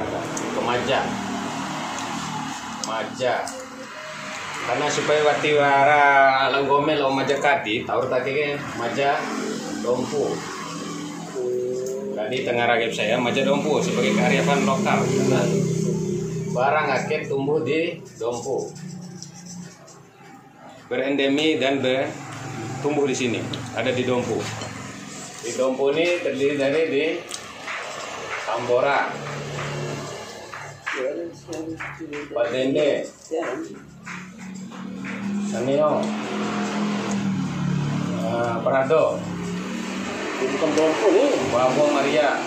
ke maja. Karena supaya watiwara langgomel o maja kati, taur take maja dompu. Tadi tengah ragib saya maja dompu sebagai kearifan lokal. Karena barang akeh tumbuh di dompu, berendemi dan tumbuh di sini, ada di dompu. Di dompu ini terdiri dari di Tambora, Padende, Sanio, Prado, Bukan dompu nih. Babo Maria,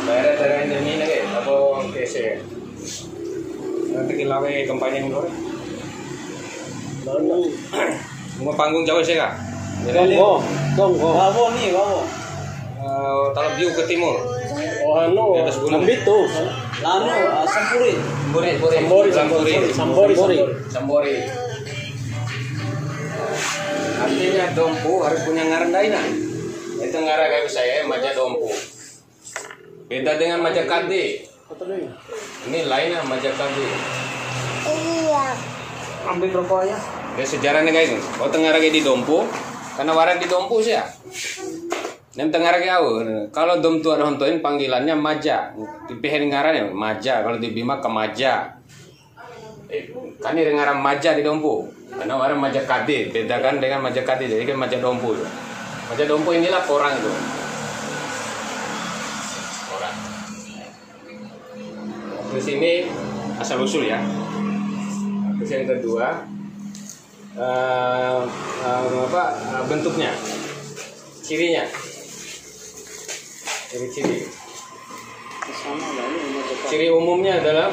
daerah-daerah endemi lagi, Babo Kese. Nanti kilawe kampanye ngulur. Lalu Mau panggung jauh sih kak? Donggo. Babo nih, babo. Kalau view ke timur. Oh, anu, Di atas gunung. Itu. Lanu, Sambori. Artinya dompu harus punya ngaran daina. Itu ngaran kayak saya maja dompu. Beda dengan maja kadi. Ini lainnya maja kadi. Ambil rokoknya. Dia sejarahnya kayak ini. Kau tengah lagi di dompu, karena waran di dompu sih ya. Nem tengah lagi kalau dom tu ada hontoin panggilannya maja. Di pehen ngarannya maja. Kalau di Bima ke maja. Kan ini ngaran maja di dompu. Karena orang maja kadi, bedakan dengan maja kadi. Jadi kan maja dompu. Maja dompu inilah porang itu. Porang. Terus ini asal usul ya. Terus yang kedua, bentuknya, cirinya. Ciri umumnya adalah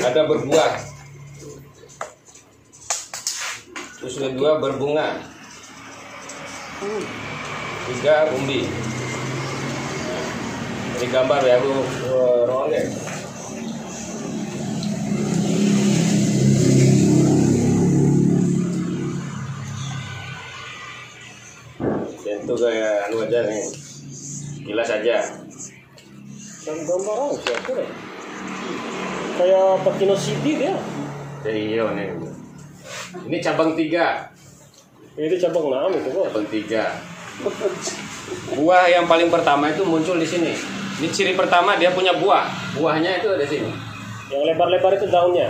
ada berbuah, terus kedua berbunga, tiga umbi. Ini gambar ya bu, rolnya. Itu kayak anu aja nih, kilas aja. Dan gambar aja, tuh. Kayak Patino CD dia. Iya nih. Ini cabang 3. Ini cabang 6 itu kok. Cabang 3. Buah yang paling pertama itu muncul di sini. Ini ciri pertama dia punya buah. Buahnya itu ada di sini. Yang lebar-lebar itu daunnya.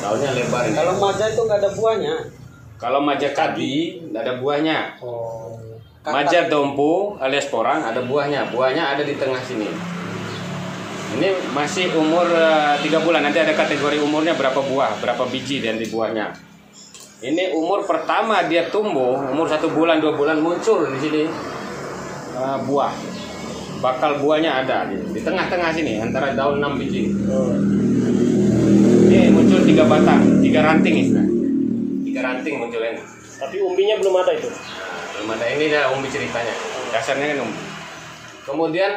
Daunnya lebar. Kalau maja itu nggak ada buahnya. Kalau maja kadi nggak ada buahnya. Oh. Maja dompu alias porang ada buahnya. Buahnya ada di tengah sini. Ini masih umur 3 bulan. Nanti ada kategori umurnya berapa buah, berapa biji dan di buahnya. Ini umur pertama dia tumbuh, umur 1 bulan 2 bulan muncul di sini buah. Bakal buahnya ada di tengah-tengah sini antara daun 6 biji. Ini muncul 3 batang, 3 ranting istilah. 3 ranting munculnya. Tapi umbinya belum ada itu. Belum ada, ini dah umbi ceritanya. Dasarnya kan umbi. Kemudian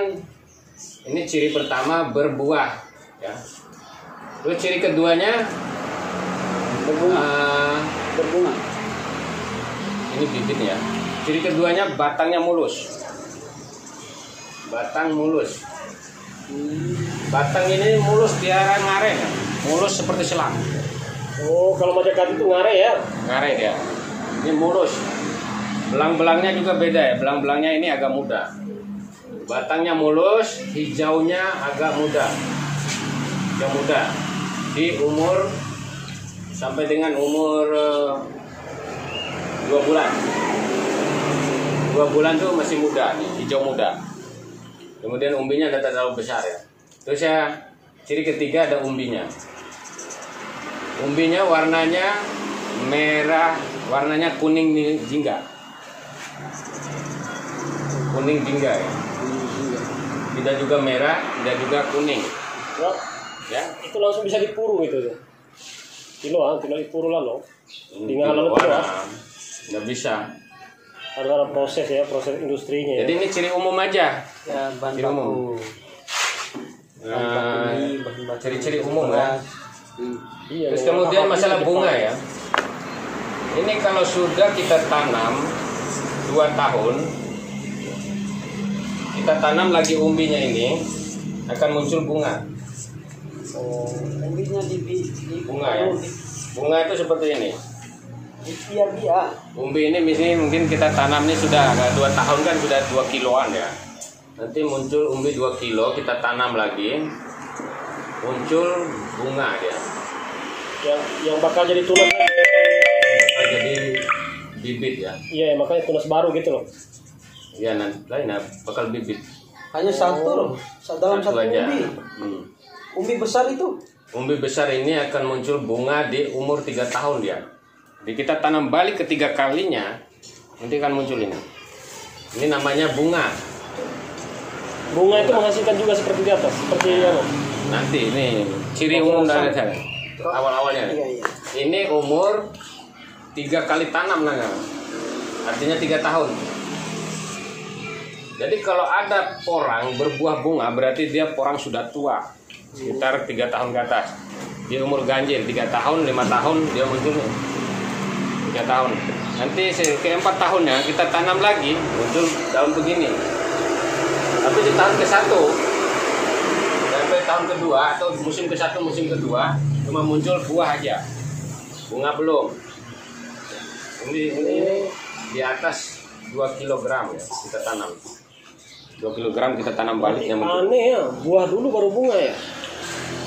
ini ciri pertama berbuah, ya. Terus ciri keduanya Berbunga. ini bibit ya. Ciri keduanya batangnya mulus. Batang mulus. Batang ini mulus tiara ngare, mulus seperti selang. Oh, kalau maja kadi itu ngare ya? Ngare dia. Ini mulus. Belang-belangnya juga beda ya. Belang-belangnya ini agak muda. Batangnya mulus, hijaunya agak muda. Hijau muda. Di umur sampai dengan umur 2 bulan. 2 bulan tuh masih muda nih, hijau muda. Kemudian umbinya tidak terlalu besar ya. Terus ya ciri ketiga ada umbinya. Umbinya warnanya merah, warnanya kuning jingga. Kuning jingga ya. Tidak juga merah, tidak juga kuning. Ya. Itu langsung bisa dipuru itu. Kilo dipuru lalu. Tinggal lalu itu. Nggak bisa. Ada proses ya, proses industrinya. Jadi ini ciri umum aja. Ya, bahan Ciri umum. baku. Ciri-ciri umum ya. Iya, Terus kemudian masalah bunga ya. Ini kalau sudah kita tanam 2 tahun, kita tanam lagi umbinya ini. akan muncul bunga. Oh, umbinya di Bunga ya. Bunga itu seperti ini. di dia. Umbi ini misalnya mungkin kita tanam ini sudah 2 tahun kan sudah 2 kiloan ya. Nanti muncul umbi 2 kilo, kita tanam lagi, muncul bunga dia. Yang bakal jadi tunas. Bakal jadi bibit ya. Iya, makanya tunas baru gitu loh. Iya, nanti lain bakal bibit. Hanya satu loh, dalam satu aja. umbi. Umbi besar itu. Umbi besar ini akan muncul bunga di umur 3 tahun dia. Jadi kita tanam balik ketiga kalinya, nanti akan muncul ini. Ini namanya bunga. Bunga itu menghasilkan juga seperti di atas, seperti apa? Nanti ini ciri umum dari sana. Awal-awalnya. Iya. Ini umur 3 kali tanam nah. Artinya 3 tahun. Jadi kalau ada porang berbuah bunga berarti dia porang sudah tua. Sekitar 3 tahun ke atas. Dia umur ganjil 3 tahun, 5 tahun dia muncul 3 tahun. Nanti ke-4 tahunnya kita tanam lagi muncul daun begini. Tapi di tahun ke-1 sampai tahun kedua atau musim ke-1 musim kedua cuma muncul buah aja. Bunga belum. Ini di atas 2 kilogram ya kita tanam. 2 kilogram kita tanam balik yang aneh ya, buah dulu baru bunga ya.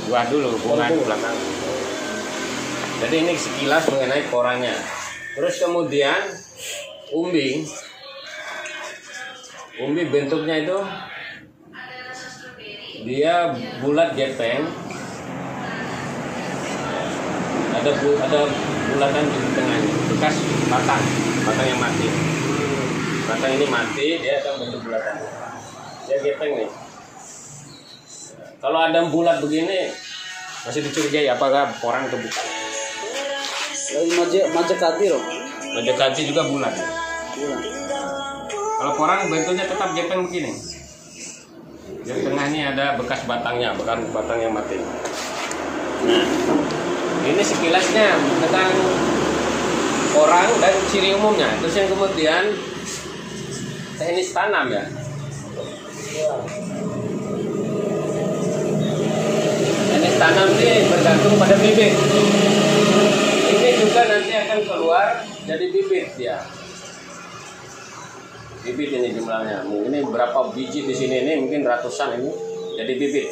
Buah dulu, bunga di belakang. Jadi ini sekilas mengenai porangnya. Terus kemudian umbi bentuknya itu dia bulat gepeng. Ada bulatan di tengahnya, bekas batang yang mati. Batang ini mati, dia akan bentuk bulatan. Dia gepeng nih. Kalau ada bulat begini masih dicurigai apakah porang atau bukan. Lagi majakati loh. Majakati juga bulat. Bulan. Kalau porang bentuknya tetap gepeng begini. Yang tengah ini ada bekas batangnya, bekas batang yang mati. Nah, ini sekilasnya tentang porang dan ciri umumnya. Terus yang kemudian teknis tanam ya. Teknis tanam ini bergantung pada bibit. Ini juga nanti akan keluar jadi bibit ya. Bibit ini jumlahnya. Ini berapa biji di sini ini mungkin ratusan ini jadi bibit.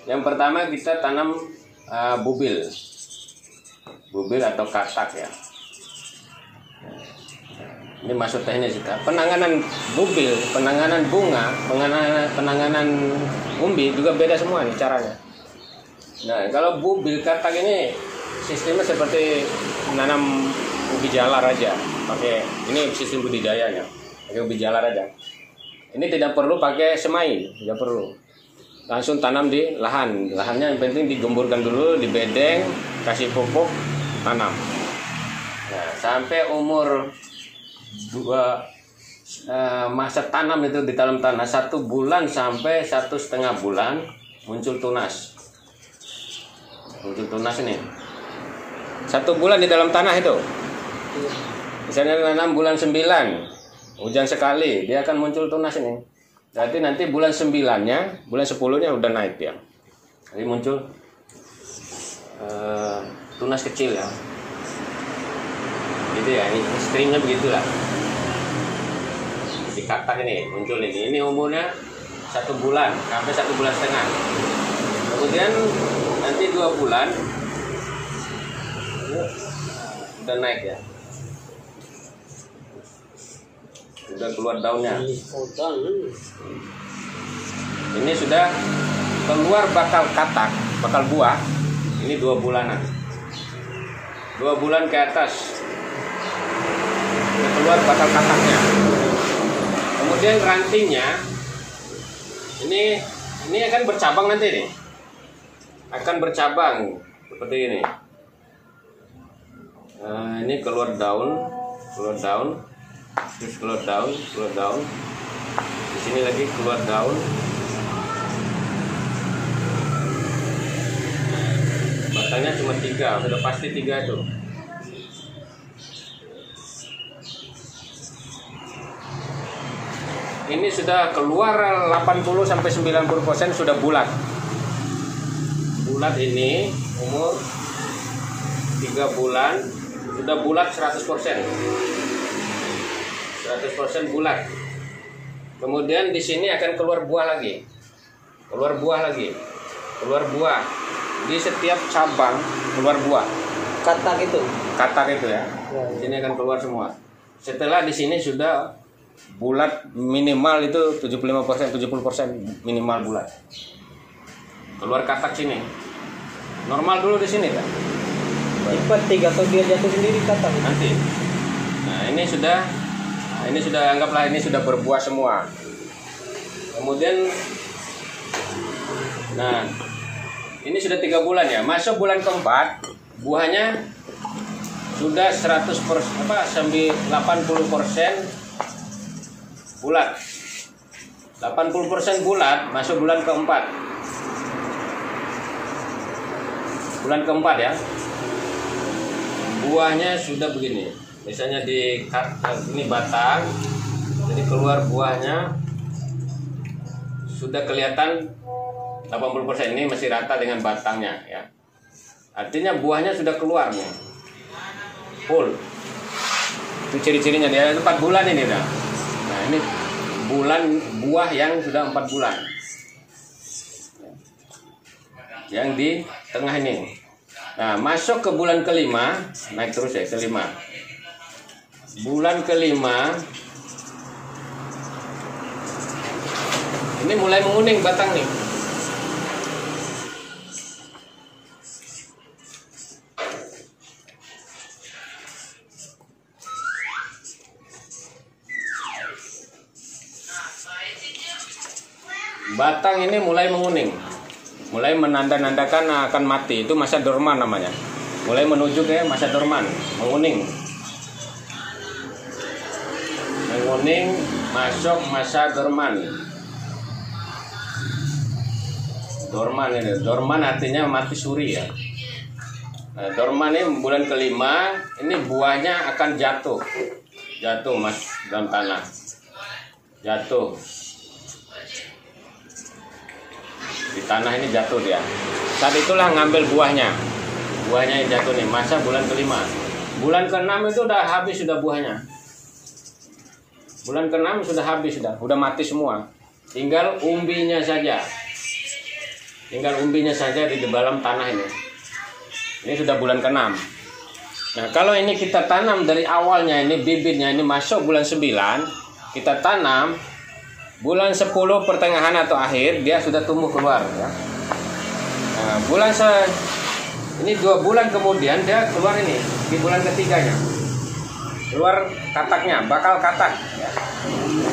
Yang pertama kita tanam bubil atau katak ya. Ini maksud teknis kita. Penanganan bubil, penanganan bunga, penanganan umbi juga beda semua nih caranya. Nah, kalau bubil katak ini sistemnya seperti menanam ubi jalar aja. Pakai ini sistem budidayanya. Pakai ubi jalar aja. Ini tidak perlu pakai semai, tidak perlu. Langsung tanam di lahan. Lahannya yang penting digemburkan dulu, dibedeng, kasih pupuk, tanam. Nah, sampai umur masa tanam itu di dalam tanah 1 bulan sampai 1,5 bulan muncul tunas. Muncul tunas ini. 1 bulan di dalam tanah itu. Misalnya nanam bulan 9, hujan sekali, dia akan muncul tunas ini. Jadi nanti bulan 9-nya, bulan 10-nya udah naik dia. Jadi muncul tunas kecil ya. Gitu ya, ini streamnya begitulah. Di katak ini muncul ini umurnya 1 bulan sampai 1,5 bulan. Kemudian nanti 2 bulan udah naik ya. Udah keluar daunnya. Ini sudah keluar bakal katak, bakal buah. Ini 2 bulanan. 2 bulan ke atas. Keluar bakal kataknya. Kemudian rantingnya ini akan bercabang nanti nih. Akan bercabang seperti ini. Nah, ini keluar daun, terus keluar daun. Di sini lagi keluar daun. Batangnya cuma 3, sudah pasti 3 itu. ini sudah keluar 80 sampai 90% sudah bulat. Bulat ini umur 3 bulan sudah bulat 100%. 100% bulat. Kemudian di sini akan keluar buah lagi. Keluar buah lagi. Keluar buah. Di setiap cabang keluar buah. Katak itu. Katak itu ya. Di sini akan keluar semua. Setelah di sini sudah bulat minimal itu 75%, 70% minimal bulat. Keluar katak sini. Normal dulu di sini kan. Petik atau dia jatuh sendiri katak. Nanti. Nah, ini sudah anggaplah ini sudah berbuah semua. Kemudian nah, ini sudah 3 bulan ya. Masuk bulan keempat, buahnya sudah 100% 80% bulat. 80% bulat masuk bulan keempat. Bulan keempat ya. Buahnya sudah begini. Misalnya di ini batang, jadi keluar buahnya sudah kelihatan 80%. Ini masih rata dengan batangnya ya. Artinya buahnya sudah keluar nih. Full. Itu ciri-cirinya dia 4 bulan ini dah. Nah, ini buah yang sudah 4 bulan. Yang di tengah ini. Nah, masuk ke bulan kelima, naik terus ya, kelima. Bulan kelima ini mulai menguning batang nih. Batang ini mulai menguning, mulai menanda-nandakan akan mati. Itu masa dorman namanya. Mulai menuju ke masa dorman, menguning. Menguning masuk masa dorman. Dorman ini, dorman artinya mati suri ya. Nah, dorman ini bulan kelima, ini buahnya akan jatuh mas dalam tanah, jatuh di tanah ini jatuh dia. Saat itulah ngambil buahnya yang jatuh nih, masa bulan kelima. Bulan keenam itu udah habis sudah buahnya. Bulan keenam sudah habis sudah mati semua. Tinggal umbinya saja. Tinggal umbinya saja di dalam tanah ini. Ini sudah bulan keenam. Nah, kalau ini kita tanam dari awalnya, ini bibitnya ini masuk bulan 9, kita tanam bulan 10 pertengahan atau akhir dia sudah tumbuh keluar ya. Nah, ini 2 bulan kemudian dia keluar ini di bulan ketiganya. Keluar kataknya, bakal katak ya.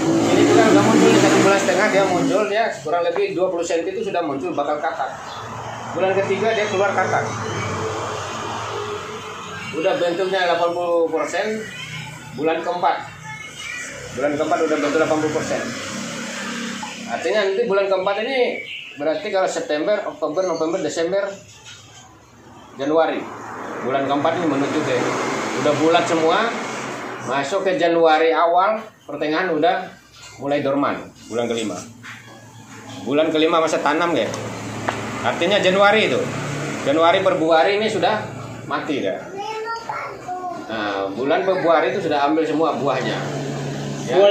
Ini juga sudah muncul di 1 bulan setengah dia muncul ya, kurang lebih 20 cm itu sudah muncul bakal katak. Bulan ketiga dia keluar katak. Udah bentuknya 80%. Bulan keempat udah bentuk 80%. Artinya nanti bulan keempat ini berarti kalau September, Oktober, November, Desember, Januari. Bulan keempat ini menuju ke udah bulat semua. Masuk ke Januari awal, pertengahan udah mulai dorman. Bulan kelima. Bulan kelima masa tanam ya. Artinya Januari itu. Januari Februari ini sudah mati dah. Nah, bulan Februari itu sudah ambil semua buahnya. Ya.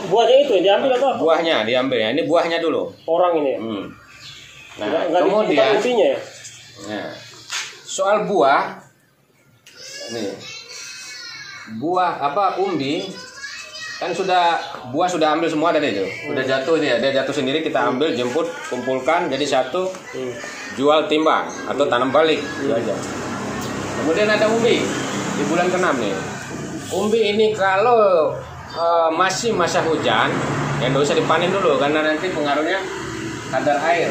Buahnya itu yang diambil atau apa? Buahnya diambil ya. Ini buahnya dulu. Orang ini. Nah, nggak kemudian intinya ya? Nah, soal buah ini. Buah umbi kan buah sudah ambil semua tadi itu. Udah jatuh dia jatuh sendiri, kita ambil, jemput, kumpulkan jadi satu. Jual timba atau tanam balik itu aja. Kemudian ada umbi di bulan ke-6 nih. Umbi ini kalau masih masa hujan, ya nggak usah dipanen dulu karena nanti pengaruhnya kadar air.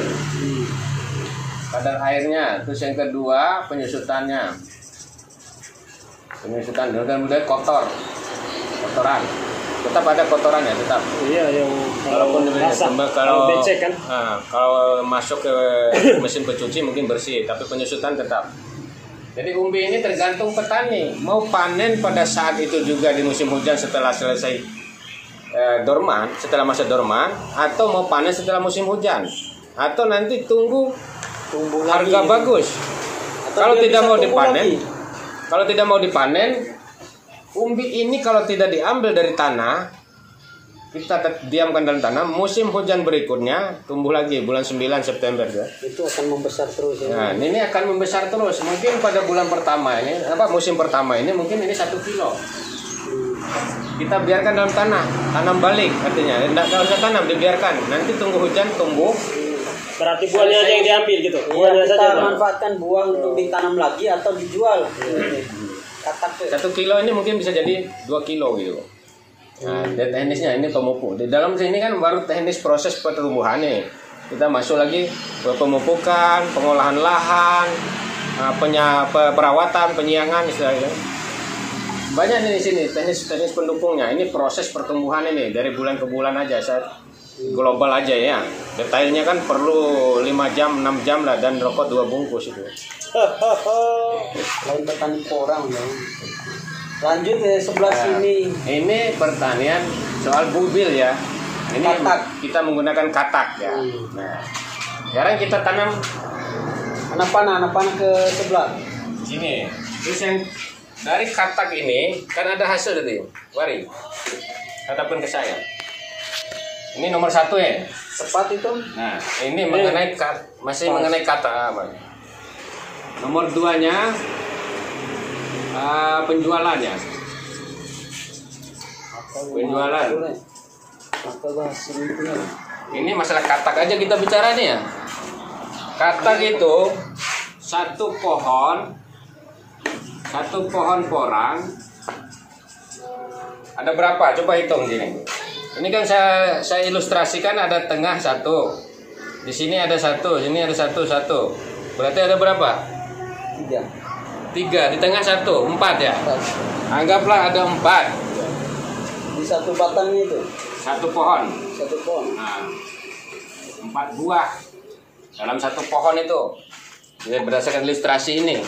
Kadar airnya. Terus yang kedua penyusutannya. Penyusutan dan kemudian kotoran. Tetap ada kotorannya tetap. Iya, yang walaupun kalau becek kan. Kalau masuk ke mesin pencuci mungkin bersih, tapi penyusutan tetap. Jadi umbi ini tergantung petani mau panen pada saat itu juga di musim hujan setelah selesai dorman setelah masa dorman, atau mau panen setelah musim hujan, atau nanti tunggu Tumbuh harga lagi. bagus. Atau Kalau dia tidak bisa mau tumbuh dipanen, lagi. kalau tidak mau dipanen, umbi ini kalau tidak diambil dari tanah, kita diamkan dalam tanah, musim hujan berikutnya tumbuh lagi bulan 9 September ya. Itu akan membesar terus ya. Nah, ini akan membesar terus. Mungkin pada bulan pertama ini, musim pertama ini mungkin ini 1 kilo. Kita biarkan dalam tanah, tanam balik artinya. Tidak usah tanam, dibiarkan. Nanti tunggu hujan tumbuh. Berarti buahnya aja yang diambil gitu. Iya, Buahnya kita saja. manfaatkan buah untuk ditanam lagi atau dijual. Katak tuh. 1 kilo ini mungkin bisa jadi 2 kilo gitu. Nah, dan teknisnya ini pemupuk. Di dalam sini kan baru teknis proses pertumbuhan nih. Kita masuk lagi ke pemupukan, pengolahan lahan, perawatan, penyiangan istilahnya. Banyak nih di sini teknis pendukungnya. Ini proses pertumbuhan ini dari bulan ke bulan aja, global aja ya. Detailnya kan perlu 5 jam, 6 jam lah, dan rokok 2 bungkus itu. Lain petani porang ya. Lanjut ke sebelah sini. Ini pertanian soal bubil ya. Ini Katak. kita menggunakan katak ya. Nah, sekarang kita tanam Anak panah ke sebelah. sini. Terus yang dari katak ini kan ada hasil tadi, Wari. Hadapkan ke saya. Ini nomor 1 ya. Tepat itu. Nah, ini mengenai masih mengenai katak apa? Nomor 2-nya penjualannya. Penjualan. Apa bahasa itu ya? Ini masalah katak aja kita bicara nih ya. Katak itu satu pohon porang ada berapa? Coba hitung gini. Ini kan saya ilustrasikan, ada tengah 1. Di sini ada 1, sini ada 1. Berarti ada berapa? 3. Di tengah 1, 4 ya. Anggaplah ada 4. Di satu batang itu. Satu pohon. Nah, 4 buah dalam satu pohon itu. Ya, berdasarkan ilustrasi ini.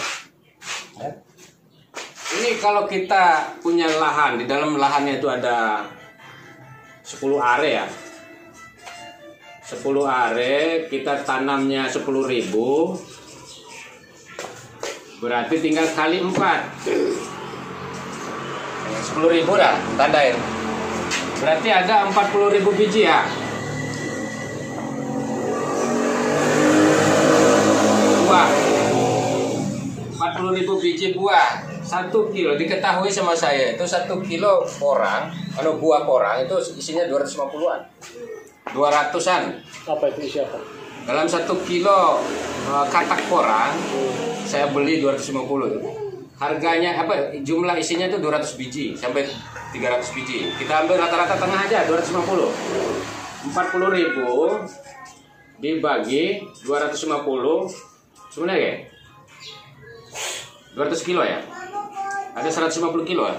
Ini kalau kita punya lahan, di dalam lahannya itu ada 10 are ya. 10 are, kita tanamnya 10.000. Berarti tinggal kali 4. 10.000 dah, tandain. Berarti ada 40.000 biji ya. Buah. 40.000 biji buah. 1 kilo, diketahui sama saya itu 1 kilo porang, buah porang itu isinya 250-an, 200-an. Apa itu isi apa? Dalam 1 kilo katak porang saya beli 250. Harganya jumlah isinya itu 200 biji sampai 300 biji. Kita ambil rata-rata tengah aja 250. 40.000 dibagi 250 sebenarnya ya? 200 kilo ya? Ada 150 kilo ya?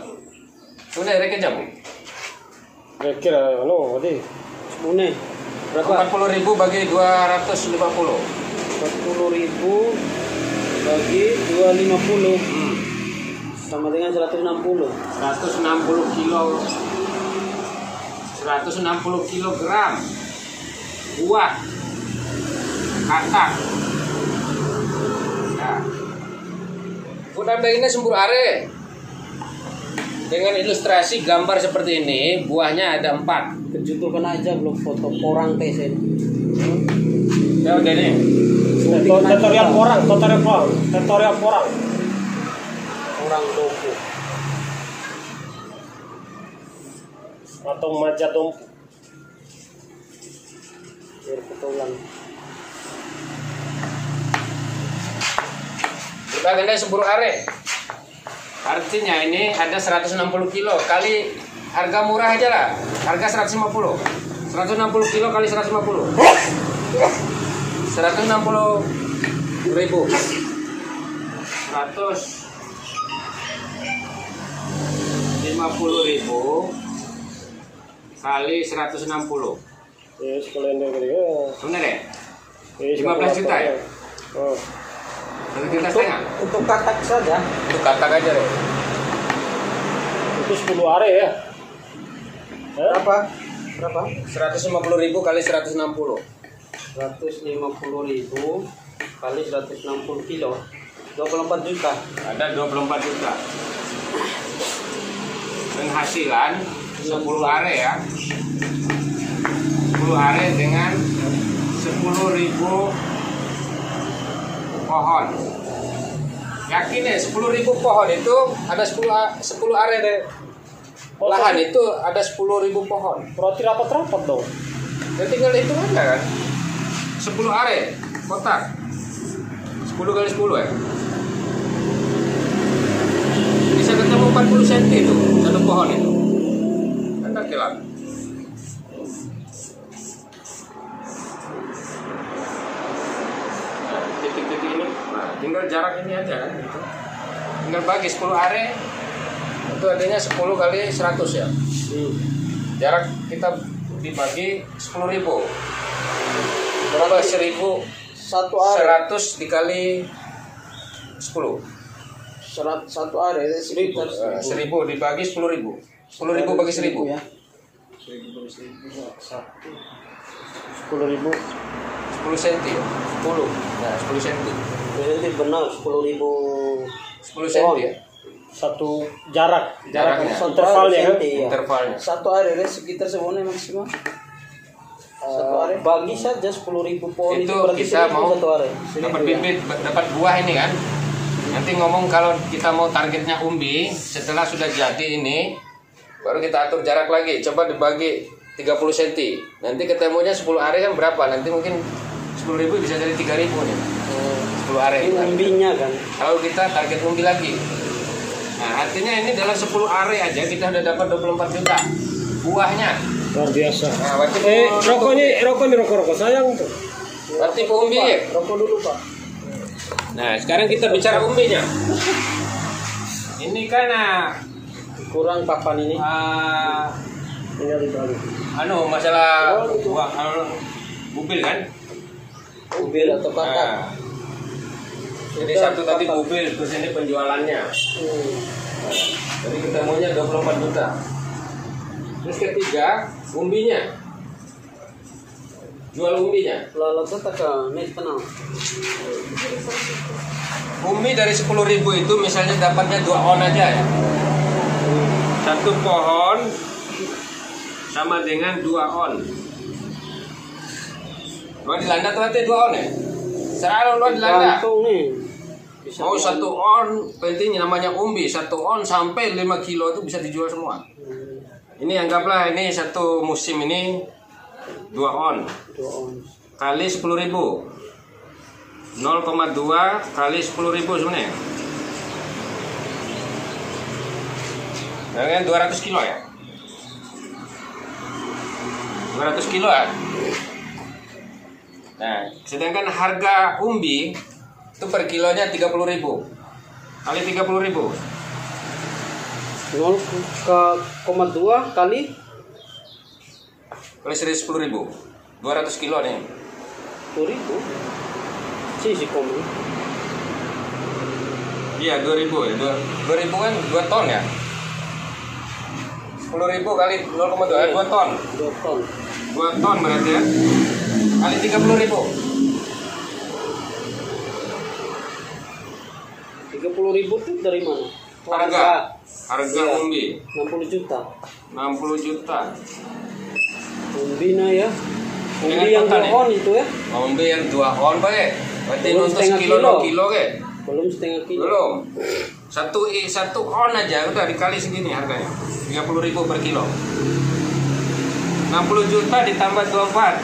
Sudah reken jam. Kira-kira tadi Mune. Berapa? 40.000 bagi 250. 40.000 bagi 250. Sama dengan 160. 160 kilo. 160 kilogram buah katak. Nah. Udah ini sembur are. Dengan ilustrasi gambar seperti ini, buahnya ada 4. Kejutulkan aja belum foto porang tesen. Ya udah nih. tutorial porang. Orang doku. Atau majat dompu. Biar ketulan. Udah gede sembur are. Artinya ini ada 160 kilo kali harga murah aja lah. Harga 150. 160 kilo kali 150. 160.000. 150.000 kali 160. Ya, sekalian dia. Bener ya? 15 juta ya? Oh. 1,5 juta. Untuk katak saja. Untuk katak aja deh. Itu 10 are ya. Berapa? Berapa? 150.000 kali 160. 150.000 kali 160 kilo. 24 juta. Ada 24 juta. Penghasilan 10 are ya. 10 are dengan 10.000 pohon. Yakin ya 10.000 pohon itu ada 10 are deh. Lahan itu ada 10.000 pohon. Berarti rapat-rapat dong. Ya tinggal hitung aja kan. 10 are kotak. 10 kali 10 ya. Bisa ketemu 40 cm itu satu pohon itu. Anda kilat. Nah, titik-titik ini. Nah, tinggal jarak ini aja kan gitu. Tinggal bagi 10 are. Itu artinya 10 kali 100 ya. Jarak kita dibagi 10.000. Berapa 1.000? Satu are. 100 dikali 10. Satu are 1.000. 1.000 dibagi 10.000. 10.000 bagi 1.000 ya. 10.000. 10 cm. 10. Nah, 10 cm. Jadi benar 10.000 10 cm ya. Satu jaraknya. intervalnya kan? Intervalnya. Satu are sekitar semuanya maksimal. Satu are bagi saja 10.000 pohon Itu berarti kita 1.000 mau satu are. dapat bibit, dapat buah ini kan. Nanti ngomong kalau kita mau targetnya umbi, setelah sudah jadi ini, baru kita atur jarak lagi. Coba dibagi 30 cm. Nanti ketemunya 10 are kan berapa? Nanti mungkin 10.000 bisa jadi 3.000 nih. 10 are. Ini umbinya kan. Kalau kita target umbi lagi. Nah, artinya ini dalam 10 are aja kita udah dapat 24 juta. Buahnya. Luar biasa. Nah, berarti Rokok sayang tuh. berarti umbi ya. Rokok dulu Pak. Nah, sekarang kita bicara umbinya. Ini kan Kurang papan ini. Ini ada balik. Masalah bubil kan? Ubil atau kakak. Nah, jadi satu tadi bubil, terus ini penjualannya. Nah, jadi kita maunya 24 juta. Terus ketiga, umbinya. Jual umbinya. Lalu kita ke net kenal. Umbi dari 10.000 itu misalnya dapatnya 2 on aja ya. Satu pohon sama dengan 2 on. Luar di landa tuh nanti 2 on ya? Selalu luar di landa. Gantung nih. Bisa Mau 1 on, pentingnya namanya umbi. 1 on sampai 5 kilo itu bisa dijual semua. Ini anggaplah ini satu musim ini 2 on. 2 on. Kali 10.000. 0,2 kali 10.000 sebenarnya. Nah, kan 200 kilo ya. 200 kilo ya. Nah, sedangkan harga umbi itu per kilonya 30.000. Kali 30.000. 0,2 kali 10.000. 200 kilo nih. 10.000. Sisi komi. Iya 2.000 ya. 2.000 kan 2 ton ya. 10.000 kali 0,2 2 ton. 2 ton. 2 ton berarti ya. Kali 30.000. 30.000 itu dari mana? Harga umbi 60 juta. 60 juta. Umbina ya. Umbi Dengan yang total 2 on itu ya. Umbi yang 2 on Pak ya. Berarti Belum untuk setengah sekilo kilo. 2 kilo ke? Belum setengah kilo. Belum. Satu on aja udah dikali segini harganya. 30.000 per kilo. 60 juta ditambah 24.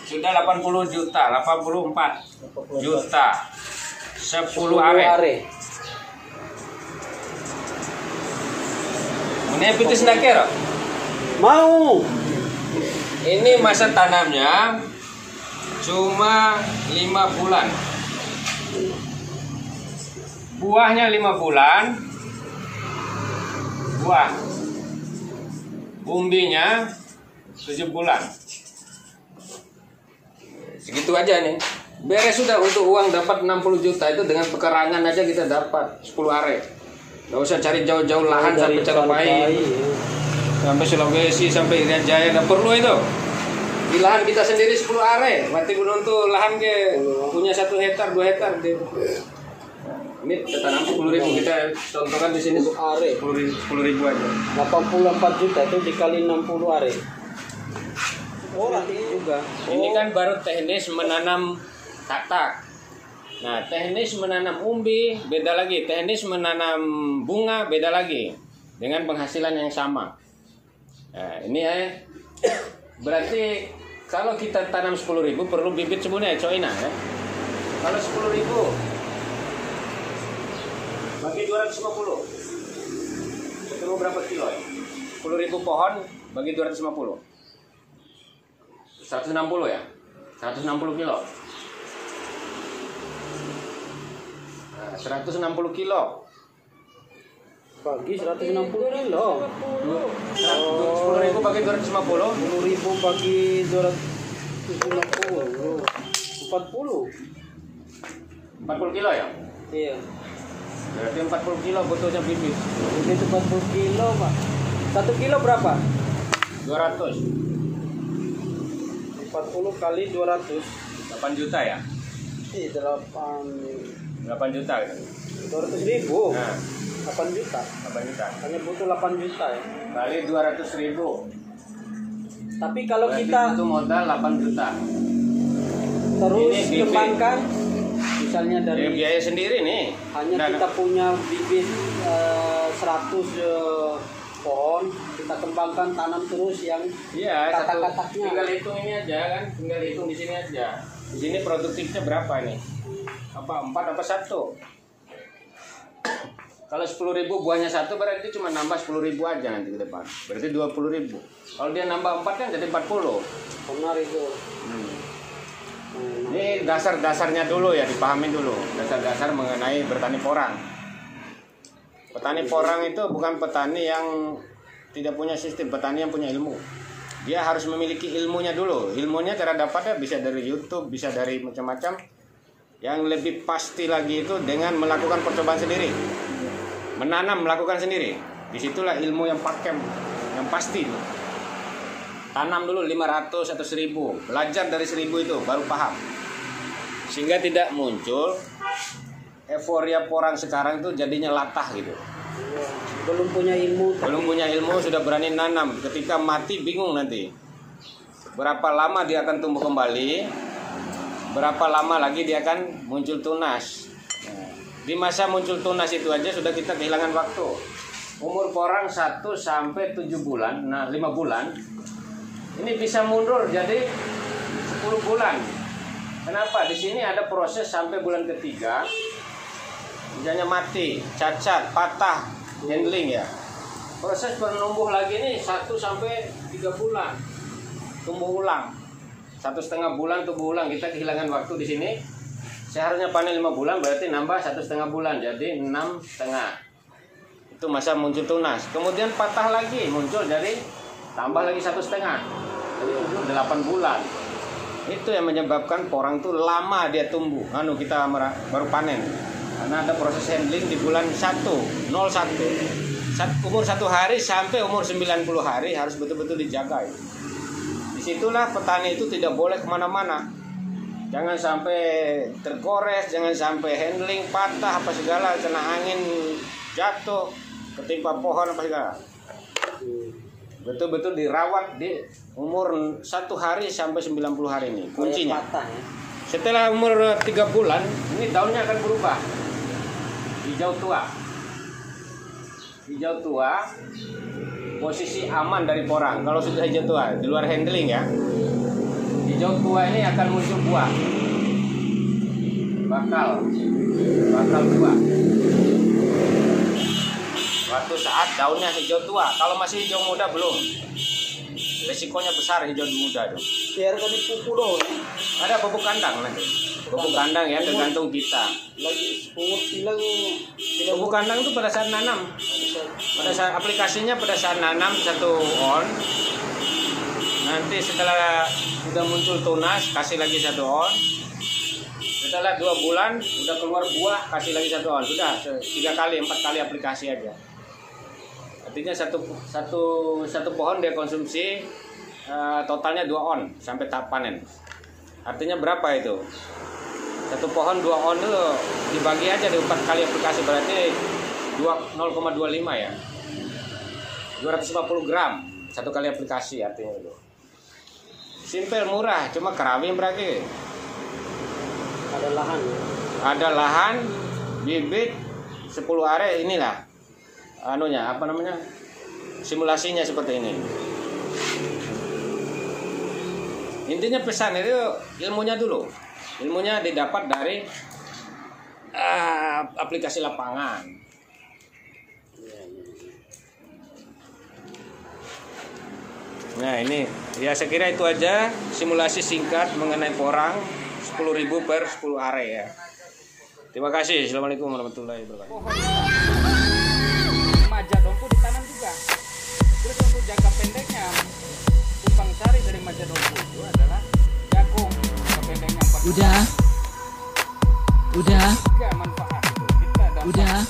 Sudah 80 juta, 84 juta. 10 are. Ini pitis nakero. Mau. Ini masa tanamnya cuma 5 bulan. Buahnya 5 bulan. Buah. Umbinya 7 bulan. Segitu aja nih. Beres sudah untuk uang dapat 60 juta itu dengan pekarangan aja kita dapat 10 are. Gak usah cari jauh-jauh lahan sampai Carapai. sampai Sulawesi, sampai Irian Jaya, nggak perlu itu. Di lahan kita sendiri 10 are, Mati Gunung tuh lahan ke punya 1 hektar, 2 hektar. Ini kita tanam 10.000, kita contohkan di sini 10 are, 10.000 aja. 84 juta itu dikali 60 are. Oh, nanti juga. Ini kan baru teknis menanam katak. Nah, teknis menanam umbi beda lagi, teknis menanam bunga beda lagi dengan penghasilan yang sama. Nah, ini berarti kalau kita tanam 10.000 perlu bibit sebenarnya coina ya. Kalau 10.000 bagi 250. Ketemu berapa kilo ya? 10.000 pohon bagi 250. 160 ya? 160 kilo. 160 kilo bagi 160 kilo. 10.000 bagi 250. 10.000 bagi 250. 40 kilo ya? Iya. Berarti 40 kilo butuhnya bibit. Bibit 40 kilo, Pak. 1 kilo berapa? 200. 40 kali 200. 8 juta ya? Iya, 8 juta kan? 200.000. Nah, 8 juta. 8 juta. Hanya butuh 8 juta ya. Kali 200.000. Tapi kalau Berarti kita butuh modal 8 juta. terus Ini bibit. kembangkan, misalnya Ya, dari biaya sendiri nih. hanya Nah, kita punya bibit 100 pohon, kita kembangkan, tanam terus yang iya, satu. katak-kataknya. Tinggal hitung ini aja kan, tinggal hitung di sini aja. Di sini produktifnya berapa nih? Apa 4 apa 1? Kalau 10.000 buahnya 1 berarti cuma nambah 10.000 aja nanti ke depan. Berarti 20.000. Kalau dia nambah 4 kan jadi 40. benar itu. Ini dasar-dasarnya dulu ya, dipahami dulu. Dasar-dasar mengenai bertani porang. Petani porang itu bukan petani yang tidak punya sistem, petani yang punya ilmu. Dia harus memiliki ilmunya dulu. Ilmunya cara dapatnya bisa dari YouTube, bisa dari macam-macam. Yang lebih pasti lagi itu dengan melakukan percobaan sendiri. Menanam, melakukan sendiri. Disitulah ilmu yang pakem, yang pasti. Tanam dulu 500 atau 1000. Belajar dari 1000 itu, baru paham. Sehingga tidak muncul euforia porang sekarang itu jadinya latah gitu. Belum punya ilmu. Belum punya ilmu sudah berani nanam. Ketika mati bingung nanti. Berapa lama dia akan tumbuh kembali? Berapa lama lagi dia akan muncul tunas? Nah, di masa muncul tunas itu aja sudah kita kehilangan waktu. Umur porang 1 sampai 7 bulan, nah 5 bulan. Ini bisa mundur jadi 10 bulan. Kenapa? Di sini ada proses sampai bulan ketiga. Misalnya mati, cacat, patah, handling ya. Proses penumbuh lagi nih 1 sampai 3 bulan. Tumbuh ulang. 1,5 bulan tumbuh ulang. Kita kehilangan waktu di sini. Seharusnya panen 5 bulan berarti nambah 1,5 bulan jadi 6,5. Itu masa muncul tunas. Kemudian patah lagi muncul jadi tambah lagi 1,5. Jadi 8 bulan. Itu yang menyebabkan porang itu lama dia tumbuh. Kita baru panen. Karena ada proses handling di bulan 1, 01. Umur 1 hari sampai umur 90 hari harus betul-betul dijaga. Disitulah petani itu tidak boleh kemana-mana. Jangan sampai tergores, jangan sampai handling patah apa segala, kena angin jatuh, ketimpa pohon apa segala. Betul-betul dirawat di umur 1 hari sampai 90 hari ini kuncinya. Setelah umur 3 bulan ini daunnya akan berubah hijau tua. Hijau tua posisi aman dari porang. Kalau sudah hijau tua di luar handling ya, hijau tua ini akan muncul buah, bakal buah. Waktu saat daunnya hijau tua. Kalau masih hijau muda belum. Resikonya besar hijau muda tuh. Biarkan dipupuk dong. Ada pupuk kandang nanti. Pupuk kandang ya tergantung kita. Lagi umur bilang Pupuk kandang itu pada saat nanam. Pada saat aplikasinya pada saat nanam 1 on. Nanti setelah udah muncul tunas kasih lagi 1 on. Setelah 2 bulan udah keluar buah kasih lagi 1 on. Sudah 3 kali 4 kali aplikasi aja. Artinya satu pohon dia konsumsi totalnya 2 on sampai tahap panen. Artinya berapa itu? Satu pohon 2 on itu dibagi aja di 4 kali aplikasi, berarti 0,25 ya. 250 gram satu kali aplikasi artinya itu. Simpel, murah, cuma kerawing berarti. Ada lahan ya. Ada lahan, bibit 10 are, inilah anunya apa namanya? Simulasinya seperti ini. Intinya pesan itu ilmunya dulu. Ilmunya didapat dari aplikasi lapangan. Nah ini ya saya kira itu aja simulasi singkat mengenai porang 10.000 per 10 are ya. Terima kasih. Assalamualaikum warahmatullahi wabarakatuh. Majadompu ditanam juga. Terus untuk jangka pendeknya, tumpang sari dari Majadompu itu adalah jagung. Jangka pendeknya 4 Udah. Tiga manfaat itu. Kita dapat